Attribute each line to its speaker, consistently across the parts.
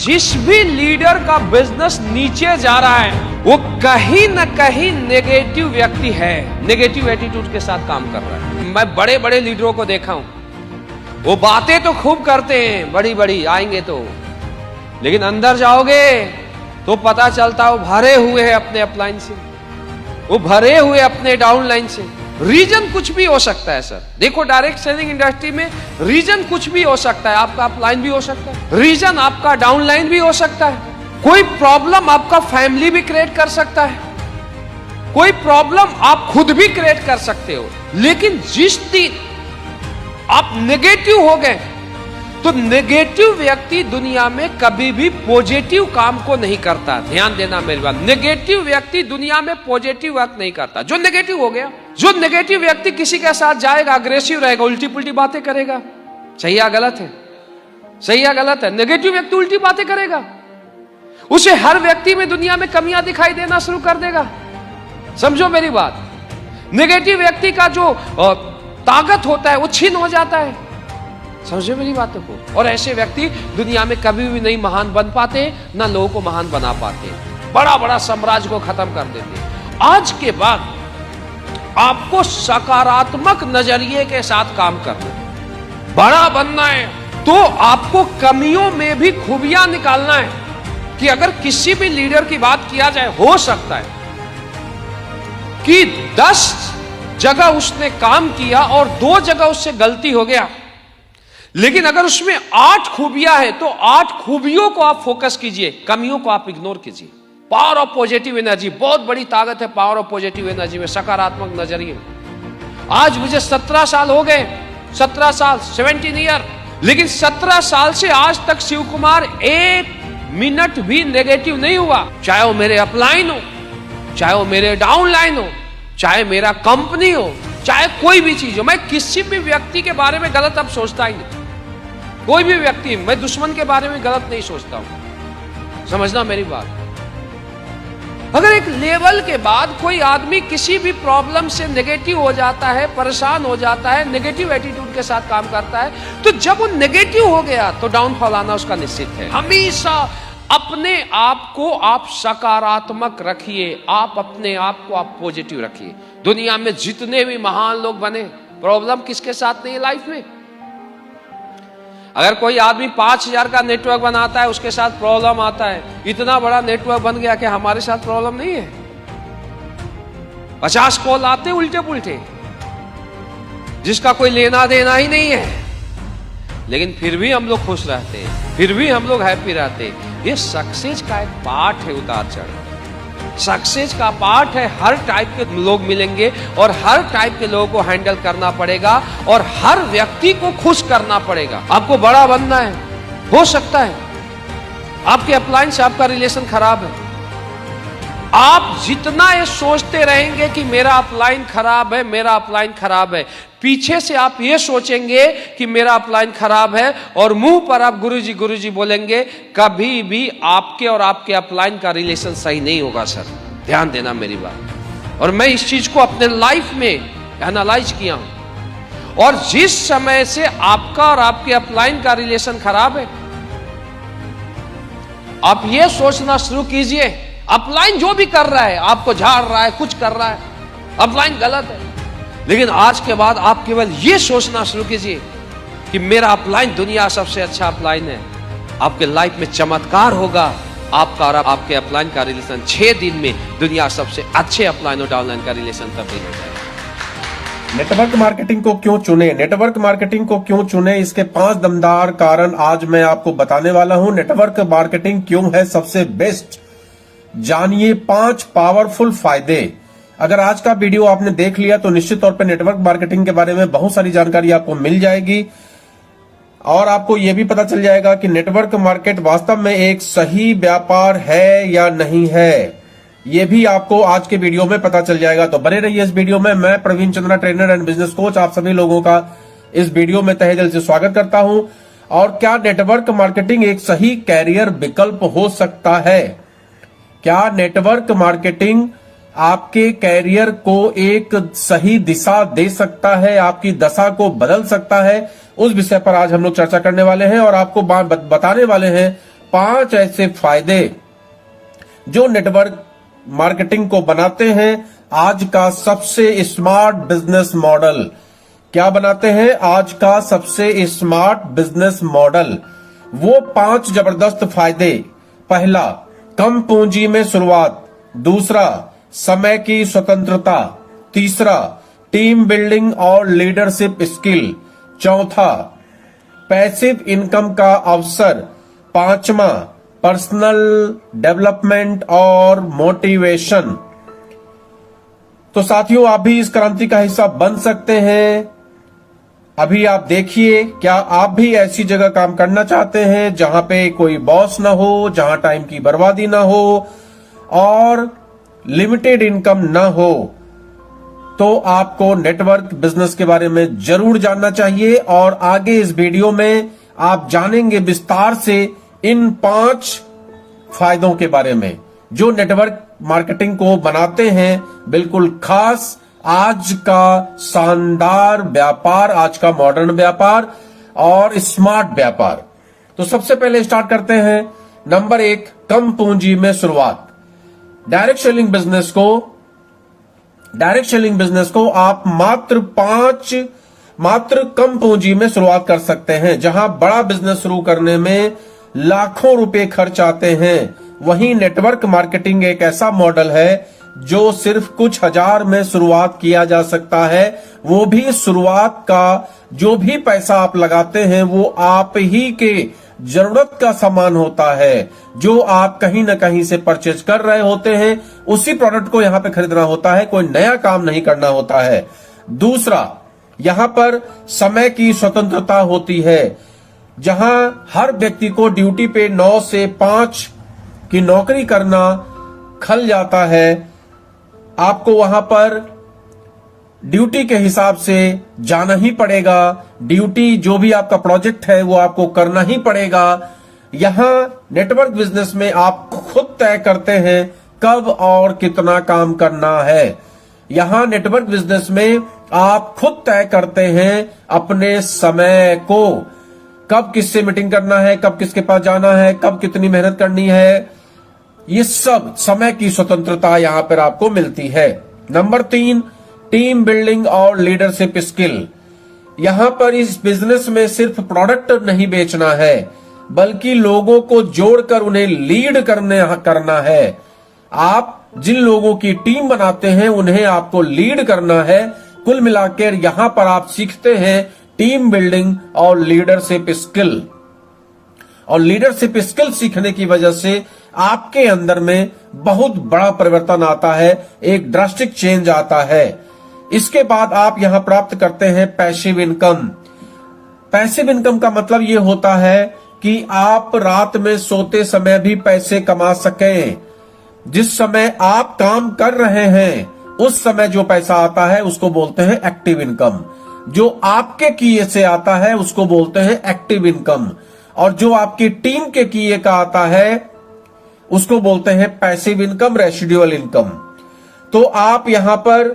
Speaker 1: जिस भी लीडर का बिजनेस नीचे जा रहा है वो कहीं ना कहीं नेगेटिव व्यक्ति है, नेगेटिव एटीट्यूड के साथ काम कर रहा है। मैं बड़े बड़े लीडरों को देखा हूं, वो बातें तो खूब करते हैं, बड़ी बड़ी आएंगे तो, लेकिन अंदर जाओगे तो पता चलता वो भरे हुए हैं अपने अपलाइन से, वो भरे हुए अपने डाउनलाइन से। रीजन कुछ भी हो सकता है सर, देखो डायरेक्ट सेलिंग इंडस्ट्री में रीजन कुछ भी हो सकता है। आपका अपलाइन भी हो सकता है, रीजन आपका डाउनलाइन भी हो सकता है, कोई प्रॉब्लम आपका फैमिली भी क्रिएट कर सकता है, कोई प्रॉब्लम आप खुद भी क्रिएट कर सकते हो। लेकिन जिस दिन आप नेगेटिव हो गए तो नेगेटिव व्यक्ति दुनिया में कभी भी पॉजिटिव काम को नहीं करता। ध्यान देना मेरी बात, नेगेटिव व्यक्ति दुनिया में पॉजिटिव वर्क नहीं करता। जो नेगेटिव हो गया, जो नेगेटिव व्यक्ति किसी के साथ जाएगा, अग्रेसिव रहेगा, उल्टी पुल्टी बातें करेगा। सही या गलत है? सही या गलत है? नेगेटिव व्यक्ति उल्टी बातें करेगा, उसे हर व्यक्ति में दुनिया में कमियां दिखाई देना शुरू कर देगा। समझो मेरी बात, नेगेटिव व्यक्ति का जो ताकत होता है वो छीन हो जाता है। समझो मेरी बातों को। और ऐसे व्यक्ति दुनिया में कभी भी नहीं महान बन पाते, ना लोगों को महान बना पाते, बड़ा बड़ा साम्राज्य को खत्म कर देते। आज के बाद आपको सकारात्मक नजरिए के साथ काम करना है। बड़ा बनना है तो आपको कमियों में भी खूबियां निकालना है कि अगर किसी भी लीडर की बात किया जाए, हो सकता है कि 10 जगह उसने काम किया और 2 जगह उससे गलती हो गया, लेकिन अगर उसमें 8 खूबियां हैं तो 8 खूबियों को आप फोकस कीजिए, कमियों को आप इग्नोर कीजिए। पावर ऑफ पॉजिटिव एनर्जी, बहुत बड़ी ताकत है पावर ऑफ पॉजिटिव एनर्जी में, सकारात्मक नजरिए। आज मुझे 17 साल हो गए, 17 साल 17 ईयर, लेकिन 17 साल से आज तक शिव कुमार 1 मिनट भी नेगेटिव नहीं हुआ। चाहे वो मेरे अपलाइन हो, चाहे वो मेरे डाउनलाइन हो, चाहे मेरा कंपनी हो, चाहे कोई भी चीज हो, मैं किसी भी व्यक्ति के बारे में गलत अब सोचता ही नहीं। कोई भी व्यक्ति, मैं दुश्मन के बारे में गलत नहीं सोचता हूं। समझना मेरी बात। अगर एक लेवल के बाद कोई आदमी किसी भी प्रॉब्लम से नेगेटिव हो जाता है, परेशान हो जाता है, नेगेटिव एटीट्यूड के साथ काम करता है, तो जब वो नेगेटिव हो गया तो डाउनफॉल आना उसका निश्चित है। हमेशा अपने आप को आप सकारात्मक रखिए, आप अपने आप को आप पॉजिटिव रखिए। दुनिया में जितने भी महान लोग बने, प्रॉब्लम किसके साथ नहीं है लाइफ में? अगर कोई आदमी 5000 का नेटवर्क बनाता है, उसके साथ प्रॉब्लम आता है, इतना बड़ा नेटवर्क बन गया कि हमारे साथ प्रॉब्लम नहीं है। 50 कॉल आते उल्टे पुल्टे, जिसका कोई लेना देना ही नहीं है, लेकिन फिर भी हम लोग खुश रहते हैं, फिर भी हम लोग हैप्पी रहते हैं। ये सक्सेस का एक पार्ट है, उतार चढ़ाव सक्सेस का पार्ट है। हर टाइप के लोग मिलेंगे और हर टाइप के लोगों को हैंडल करना पड़ेगा और हर व्यक्ति को खुश करना पड़ेगा। आपको बड़ा बनना है, हो सकता है आपके अपलाइन से आपका रिलेशन खराब है, आप जितना ये सोचते रहेंगे कि मेरा अपलाइन खराब है, मेरा अपलाइन खराब है, पीछे से आप ये सोचेंगे कि मेरा अपलाइन खराब है और मुंह पर आप गुरुजी बोलेंगे, कभी भी आपके और आपके अपलाइन का रिलेशन सही नहीं होगा सर। ध्यान देना मेरी बात। और मैं इस चीज को अपने लाइफ में एनालाइज किया हूं, और जिस समय से आपका और आपके अपलाइन का रिलेशन खराब है, आप ये सोचना शुरू कीजिए, अपलाइन जो भी कर रहा है, आपको झाड़ रहा है, कुछ कर रहा है, अपलाइन गलत है, लेकिन आज के बाद आप केवल ये सोचना शुरू कीजिए कि मेरा अपलाइन दुनिया सबसे अच्छा अपलाइन है। आपके लाइफ में चमत्कार होगा। आपका और आपके अपलाइन का रिलेशन 6 दिन में दुनिया सबसे अच्छे अपलाइन और डाउनलाइन का रिलेशन तब्दील हो जाएगा।
Speaker 2: नेटवर्क मार्केटिंग को क्यों चुने? नेटवर्क मार्केटिंग को क्यों चुने? इसके 5 दमदार कारण आज मैं आपको बताने वाला हूं। नेटवर्क मार्केटिंग क्यों है सबसे बेस्ट, जानिए 5 पावरफुल फायदे। अगर आज का वीडियो आपने देख लिया तो निश्चित तौर पर नेटवर्क मार्केटिंग के बारे में बहुत सारी जानकारी आपको मिल जाएगी और आपको यह भी पता चल जाएगा कि नेटवर्क मार्केट वास्तव में एक सही व्यापार है या नहीं है। यह भी आपको आज के वीडियो में पता चल जाएगा, तो बने रहिए इस वीडियो में। मैं Praveen Chandra, trainer and business coach, आप सभी लोगों का इस वीडियो में तहे दिल से स्वागत करता हूं। और क्या नेटवर्क मार्केटिंग एक सही कैरियर विकल्प हो सकता है? क्या नेटवर्क मार्केटिंग आपके कैरियर को एक सही दिशा दे सकता है, आपकी दशा को बदल सकता है? उस विषय पर आज हम लोग चर्चा करने वाले हैं और आपको बताने वाले हैं 5 ऐसे फायदे जो नेटवर्क मार्केटिंग को बनाते हैं आज का सबसे स्मार्ट बिजनेस मॉडल। क्या बनाते हैं आज का सबसे स्मार्ट बिजनेस मॉडल? वो 5 जबरदस्त फायदे। पहला, कम पूंजी में शुरुआत। दूसरा, समय की स्वतंत्रता। तीसरा, टीम बिल्डिंग और लीडरशिप स्किल। चौथा, पैसिव इनकम का अवसर। पांचवा, पर्सनल डेवलपमेंट और मोटिवेशन। तो साथियों, आप भी इस क्रांति का हिस्सा बन सकते हैं। अभी आप देखिए, क्या आप भी ऐसी जगह काम करना चाहते हैं जहां पे कोई बॉस ना हो, जहां टाइम की बर्बादी ना हो और लिमिटेड इनकम ना हो? तो आपको नेटवर्क बिजनेस के बारे में जरूर जानना चाहिए और आगे इस वीडियो में आप जानेंगे विस्तार से इन 5 फायदों के बारे में जो नेटवर्क मार्केटिंग को बनाते हैं बिल्कुल खास आज का शानदार व्यापार, आज का मॉडर्न व्यापार और स्मार्ट व्यापार। तो सबसे पहले स्टार्ट करते हैं। नंबर 1, कम पूंजी में शुरुआत। डायरेक्ट सेलिंग बिजनेस को आप मात्र कम पूंजी में शुरुआत कर सकते हैं। जहां बड़ा बिजनेस शुरू करने में लाखों रुपए खर्च आते हैं, वहीं नेटवर्क मार्केटिंग एक ऐसा मॉडल है जो सिर्फ कुछ हजार में शुरुआत किया जा सकता है। वो भी शुरुआत का जो भी पैसा आप लगाते हैं वो आप ही के जरूरत का सामान होता है, जो आप कहीं ना कहीं से परचेज कर रहे होते हैं, उसी प्रोडक्ट को यहां पे खरीदना होता है, कोई नया काम नहीं करना होता है। दूसरा, यहां पर समय की स्वतंत्रता होती है, जहां हर व्यक्ति को ड्यूटी पे 9 से 5 की नौकरी करना खल जाता है। आपको वहां पर ड्यूटी के हिसाब से जाना ही पड़ेगा। ड्यूटी जो भी आपका प्रोजेक्ट है वो आपको करना ही पड़ेगा। यहां नेटवर्क बिजनेस में आप खुद तय करते हैं कब और कितना काम करना है। यहां नेटवर्क बिजनेस में आप खुद तय करते हैं अपने समय को, कब किससे मीटिंग करना है, कब किसके पास जाना है, कब कितनी मेहनत करनी है। ये सब समय की स्वतंत्रता यहां पर आपको मिलती है। नंबर 3, टीम बिल्डिंग और लीडरशिप स्किल। यहां पर इस बिजनेस में सिर्फ प्रोडक्ट नहीं बेचना है, बल्कि लोगों को जोड़कर उन्हें लीड करना है। आप जिन लोगों की टीम बनाते हैं उन्हें आपको लीड करना है। कुल मिलाकर यहां पर आप सीखते हैं टीम बिल्डिंग और लीडरशिप स्किल। और लीडरशिप स्किल सीखने की वजह से आपके अंदर में बहुत बड़ा परिवर्तन आता है, एक ड्रास्टिक चेंज आता है। इसके बाद आप यहां प्राप्त करते हैं पैसिव इनकम। पैसिव इनकम का मतलब यह होता है कि आप रात में सोते समय भी पैसे कमा सकें। जिस समय आप काम कर रहे हैं उस समय जो पैसा आता है उसको बोलते हैं एक्टिव इनकम। जो आपके किए से आता है उसको बोलते हैं एक्टिव इनकम, और जो आपकी टीम के किए का आता है उसको बोलते हैं पैसिव इनकम, रेसिडुअल इनकम। तो आप यहां पर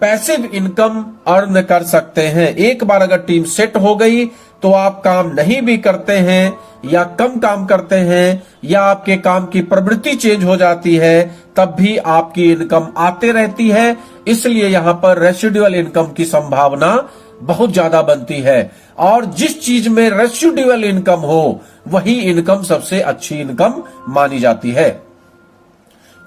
Speaker 2: पैसिव इनकम अर्न कर सकते हैं। एक बार अगर टीम सेट हो गई तो आप काम नहीं भी करते हैं या कम काम करते हैं या आपके काम की प्रवृत्ति चेंज हो जाती है, तब भी आपकी इनकम आते रहती है। इसलिए यहां पर रेसिडुअल इनकम की संभावना बहुत ज्यादा बनती है, और जिस चीज में रेसिडुअल इनकम हो वही इनकम सबसे अच्छी इनकम मानी जाती है।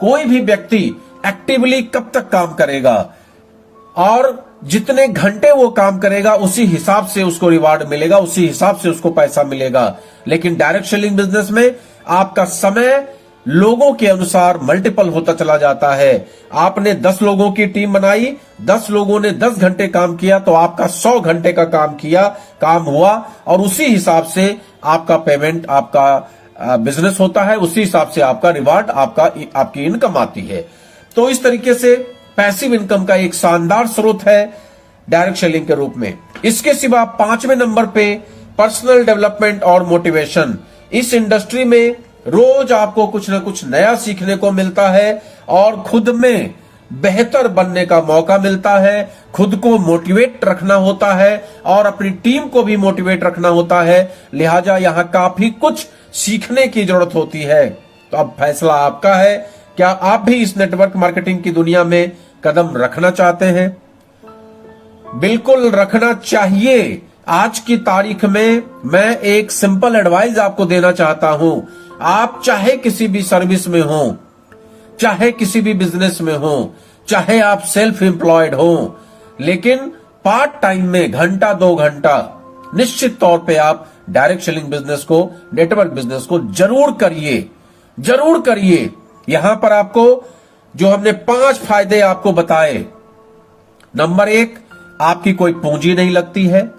Speaker 2: कोई भी व्यक्ति एक्टिवली कब तक काम करेगा और जितने घंटे वो काम करेगा उसी हिसाब से उसको रिवार्ड मिलेगा, उसी हिसाब से उसको पैसा मिलेगा। लेकिन डायरेक्ट सेलिंग बिजनेस में आपका समय लोगों के अनुसार मल्टीपल होता चला जाता है। आपने 10 लोगों की टीम बनाई, 10 लोगों ने 10 घंटे काम किया तो आपका 100 घंटे का काम हुआ, और उसी हिसाब से आपका पेमेंट, आपका बिजनेस होता है, उसी हिसाब से आपका रिवार्ड, आपकी इनकम आती है। तो इस तरीके से पैसिव इनकम का एक शानदार स्रोत है डायरेक्ट सेलिंग के रूप में। इसके सिवा 5वें नंबर पे पर्सनल डेवलपमेंट और मोटिवेशन। इस इंडस्ट्री में रोज आपको कुछ ना कुछ नया सीखने को मिलता है और खुद में बेहतर बनने का मौका मिलता है, खुद को मोटिवेट रखना होता है और अपनी टीम को भी मोटिवेट रखना होता है। लिहाजा यहां काफी कुछ सीखने की जरूरत होती है। तो अब फैसला आपका है, क्या आप भी इस नेटवर्क मार्केटिंग की दुनिया में कदम रखना चाहते हैं? बिल्कुल रखना चाहिए। आज की तारीख में मैं एक सिंपल एडवाइस आपको देना चाहता हूं। आप चाहे किसी भी सर्विस में हो, चाहे किसी भी बिजनेस में हो, चाहे आप सेल्फ एम्प्लॉयड हो, लेकिन पार्ट टाइम में घंटा 2 घंटा निश्चित तौर पे आप डायरेक्ट सेलिंग बिजनेस को, नेटवर्क बिजनेस को जरूर करिए, जरूर करिए। यहां पर आपको जो हमने 5 फायदे आपको बताए, नंबर 1, आपकी कोई पूंजी नहीं लगती है।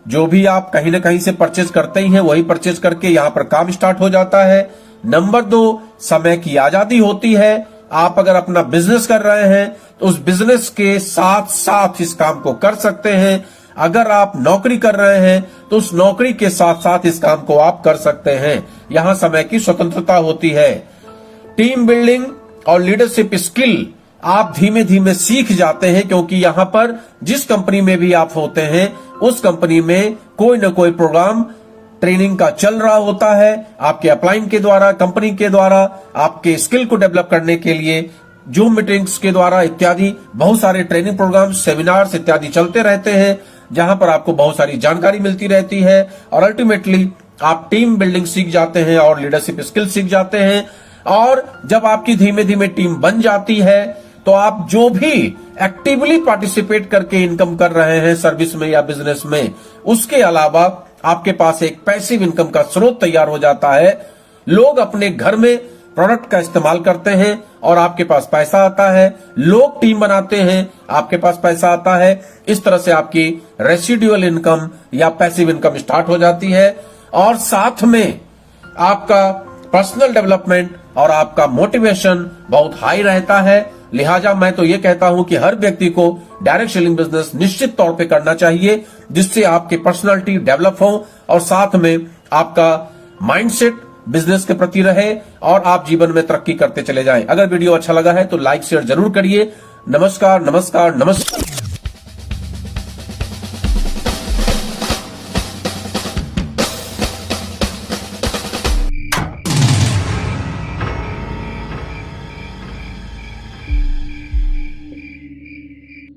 Speaker 2: जो भी आप कहीं ना कहीं से परचेज करते ही हैं, वही परचेज करके यहां पर काम स्टार्ट हो जाता है। नंबर 2, समय की आजादी होती है। आप अगर अपना बिजनेस कर रहे हैं तो उस बिजनेस के साथ साथ इस काम को कर सकते हैं। अगर आप नौकरी कर रहे हैं तो उस नौकरी के साथ साथ इस काम को आप कर सकते हैं। यहां समय की स्वतंत्रता होती है। टीम बिल्डिंग और लीडरशिप स्किल आप धीमे धीमे सीख जाते हैं, क्योंकि यहां पर जिस कंपनी में भी आप होते हैं उस कंपनी में कोई न कोई प्रोग्राम ट्रेनिंग का चल रहा होता है। आपके अपलाइन के द्वारा, कंपनी के द्वारा आपके स्किल को डेवलप करने के लिए जूम मीटिंग्स के द्वारा इत्यादि बहुत सारे ट्रेनिंग प्रोग्राम, सेमिनार्स इत्यादि चलते रहते हैं, जहां पर आपको बहुत सारी जानकारी मिलती रहती है और अल्टीमेटली आप टीम बिल्डिंग सीख जाते हैं और लीडरशिप स्किल सीख जाते हैं। और जब आपकी धीमे धीमे टीम बन जाती है तो आप जो भी एक्टिवली पार्टिसिपेट करके इनकम कर रहे हैं सर्विस में या बिजनेस में, उसके अलावा आपके पास एक पैसिव इनकम का स्रोत तैयार हो जाता है। लोग अपने घर में प्रोडक्ट का इस्तेमाल करते हैं और आपके पास पैसा आता है। लोग टीम बनाते हैं, आपके पास पैसा आता है। इस तरह से आपकी रेसिडुअल इनकम या पैसिव इनकम स्टार्ट हो जाती है और साथ में आपका पर्सनल डेवलपमेंट और आपका मोटिवेशन बहुत हाई रहता है। लिहाजा मैं तो ये कहता हूं कि हर व्यक्ति को डायरेक्ट सेलिंग बिजनेस निश्चित तौर पे करना चाहिए, जिससे आपकी पर्सनालिटी डेवलप हो और साथ में आपका माइंडसेट बिजनेस के प्रति रहे और आप जीवन में तरक्की करते चले जाएं। अगर वीडियो अच्छा लगा है तो लाइक शेयर जरूर करिए। नमस्कार, नमस्कार, नमस्कार।